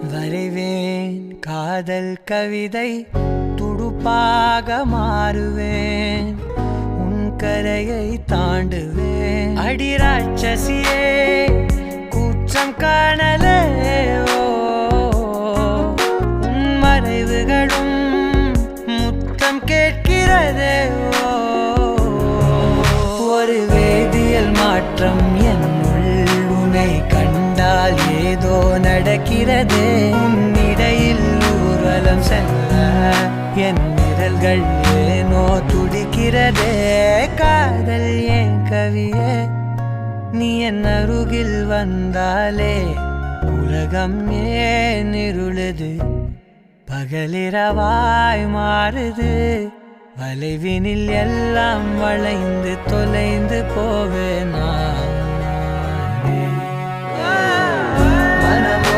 வரைவேன் காதல் கவிதை துடுப்பாக மாறுவேன் உன் கரையை தாண்டுவேன் அடி ராட்சசியே கூச்சம் காணலே உன் மறைவுகளும் முத்தம் கேட்கிறதே ஒரு வேதியியல் மாற்றம் என்னுள் உன்னை கண்டால் ஏதோ நடக்கிறதே இடையில் ஊர்வலம் செல்ல என் விரல்கள் ஏனோ துடிக்கிறதே காதல் ஏன் கவியே நீ என் அருகில் வந்தாலே உலகம் ஏன் இருளுது பகலிரவாய் மாறுது வளைவினில் எல்லாம் வளைந்து தொலைந்து போவேனா